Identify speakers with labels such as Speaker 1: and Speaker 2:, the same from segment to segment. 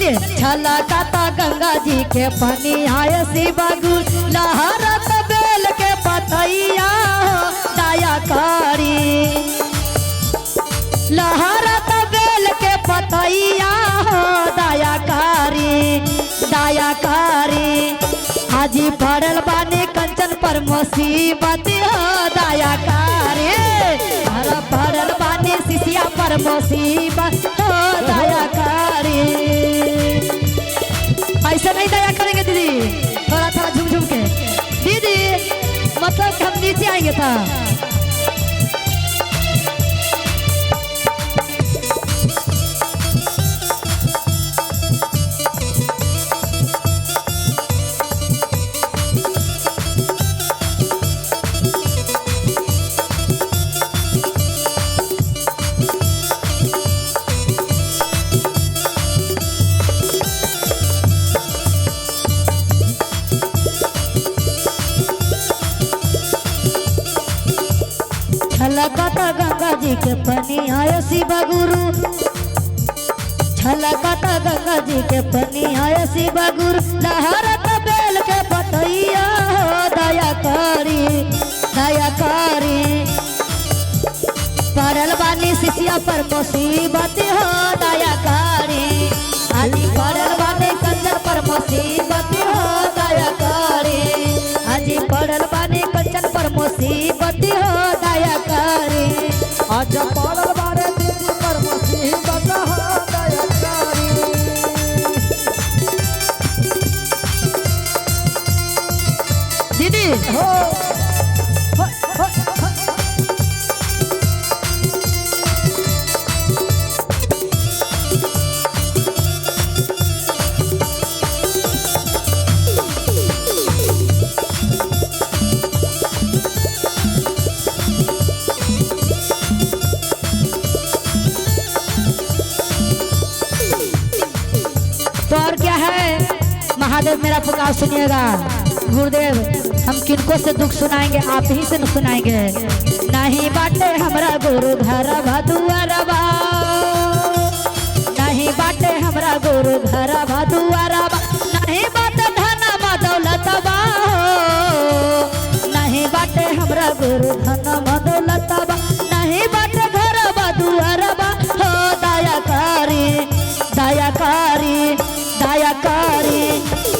Speaker 1: चलिए। छलकता गंगा जी के पनिया शिवा गुरु लहरत बेल के पतैया दया करी। लहरत बेल के पतैया दया करी दया करी। हाजी पड़ल बानी कंचन पर मुसीबत दया करी। हरा पड़ल बानी सिसिया पर मुसीबत दया करी। ऐसे नहीं दया करेंगे दीदी, थोड़ा थोड़ा झुम झुम के दीदी, मतलब कि हम नीचे आएंगे था। छलकता गंगा जी के पनिया शिवा गुरु। छलकता गंगा जी के पनिया शिवा गुरु लहरत बेल के पतैया दया करी दया करी। पड़ल बानी सिसिया पर मुसीबत हो दया करी। हाजी पड़ल बानी कंचन पर मुसीबत हो दया करी। हाजी पड़ल बानी कंचन पर मुसीबत हो दया करी।
Speaker 2: आज पड़ल बारे दीदी पर मुसीबत हो दया करी।
Speaker 1: दीदी
Speaker 2: हो
Speaker 1: तो और क्या है, महादेव मेरा पुकार सुनिएगा। गुरुदेव हम किनको से दुख सुनाएंगे, आप ही से सुनाएंगे। नहीं बाटे हमरा गुरु घर भदुआरबा, नहीं बाटे हमरा गुरु घर भदुआरबा। नहीं बाटे धन दौलतबा, नहीं बाटे हमरा गुरु धन दौलतबा। नहीं बाटे घर भदुआरबा हो दया करी दया करी दया करी।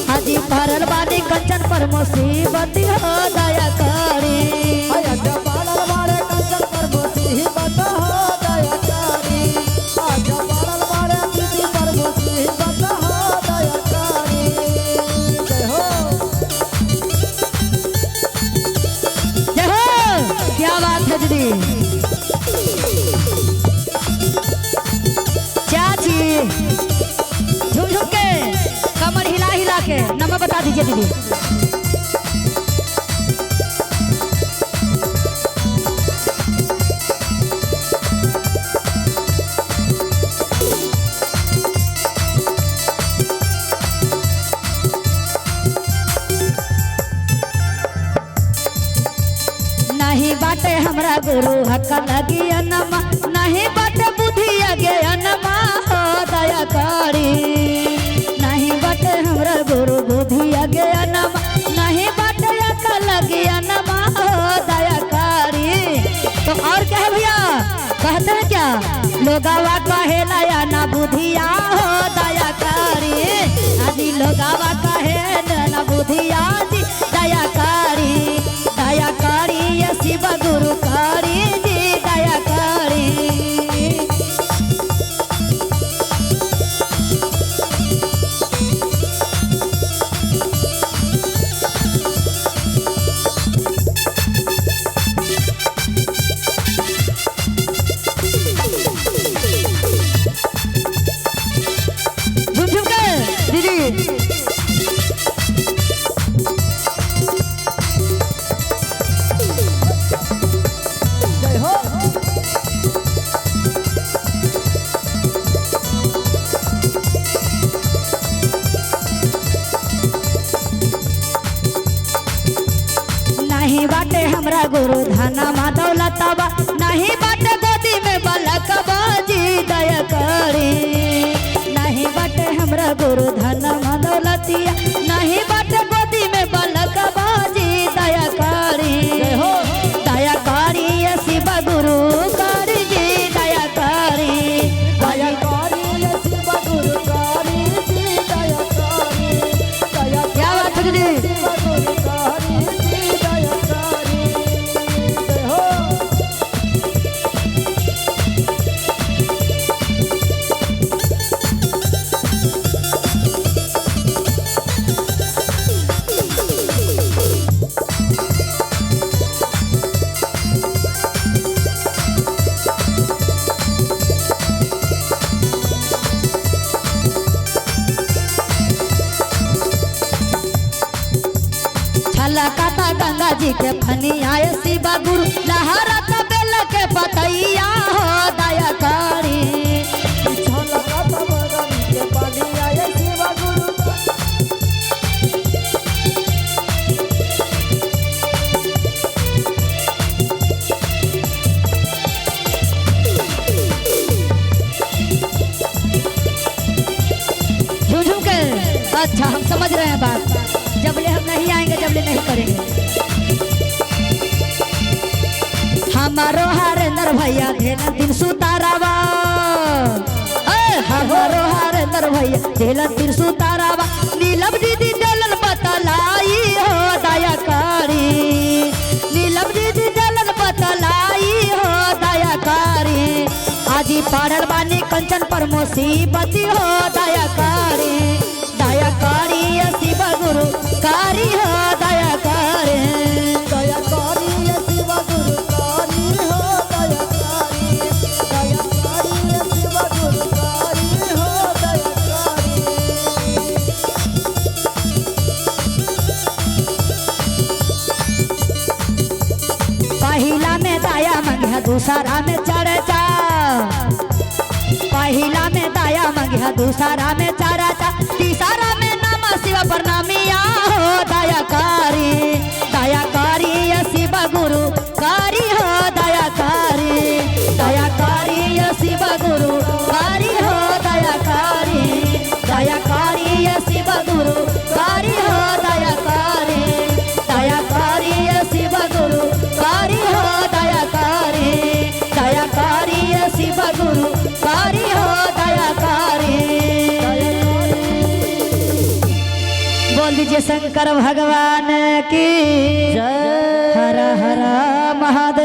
Speaker 1: हाजी पड़ल बानी कंचन पर मुसीबत हो दया करी।
Speaker 2: आज पड़ल बारे कंचन पर मुसीबत हो दया करी। आज पड़ल बारे दीदी पर मुसीबत हो दया करी। जय हो
Speaker 1: जय हो, क्या बात है दीदी। चाची झुम झुम के कमर हिला हिला के नंबर बता दीजिए दीदी। नहीं बाटे हमरा गुरु हक लगी अनमा। नहीं बाटे बुद्धि आगे अनमा हो दया करी। नहीं बाटे हमरा गुरु बुद्धि आगे अनमा। नहीं बाटे हक लगी अनमा हो दया करी। तो और क्या है भैया, कहते हैं क्या, लोगावा कहे नया ना बुधिया हो दया करी। आदि लोगावा कहे ना बुधिया जी दया करी दया करी। ये शिव गुरु करी जी दया करी। झुम झुम के दीदी।
Speaker 2: जय हो
Speaker 1: नहीं बाटे हमरा गुरु धनमा दौलतबा। नहीं बाटे गोदी में बालकबा जी दया करी। नहीं बाटे हमरा हमरा गुरु धन दौलतिया नहीं बाटे गोदी में बालक बाजी दया कारी
Speaker 2: जय हो
Speaker 1: दया कारी शिव गुरु कारी जी दया कारी
Speaker 2: दयाकारी शिव गुरुकारी जी दयाकारी
Speaker 1: क्या बात है दीदी
Speaker 2: शिव गुरुकारी जी दयाकारी जय हो
Speaker 1: छलकता गंगा जी के फनी आए शिव गुरु लहरत बेल के पतैया हो दया कारी
Speaker 2: छलकत बदन के पानी आए शिव गुरु
Speaker 1: झुझुम के अच्छा हम समझ रहे हैं बात जबले हम नहीं आएंगे जबले नहीं करेंगे हमारो हरेंद्र भैया धेन दिन सुतारावा हमारो हरेंद्र भैया धेन दिन सुतारावा नीलम दीदी दलन बतलाई हो दया कारी नीलम दीदी दलन बतलाई हो दया कारी आजी पाड़ल बानी कंचन पर मुसीबती हो दया कारी शिव गुरु कारी हो दया कारी
Speaker 2: दयाकारी शिव गुरुकारी हो दयाकारी शिव गुरुकारी हो दयाकारी
Speaker 1: पहिला में दया मंगिया दूसरा में चर्चा पहिला में दया मंगिया दूसरा में चर्चा तीसरा में नाम शिव प्रणामिया हो दयाकारी शिव गुरु कारी हो दयाकारी शिव गुरु कारी हो दयाकारी शिव गुरु कारी हो दयाकारी शिव गुरु कारी हो दयाकारी शिव गुरु कारी हो दयाकारी बोल दीजिए शंकर भगवान की
Speaker 2: जय
Speaker 1: हर हर महादेव।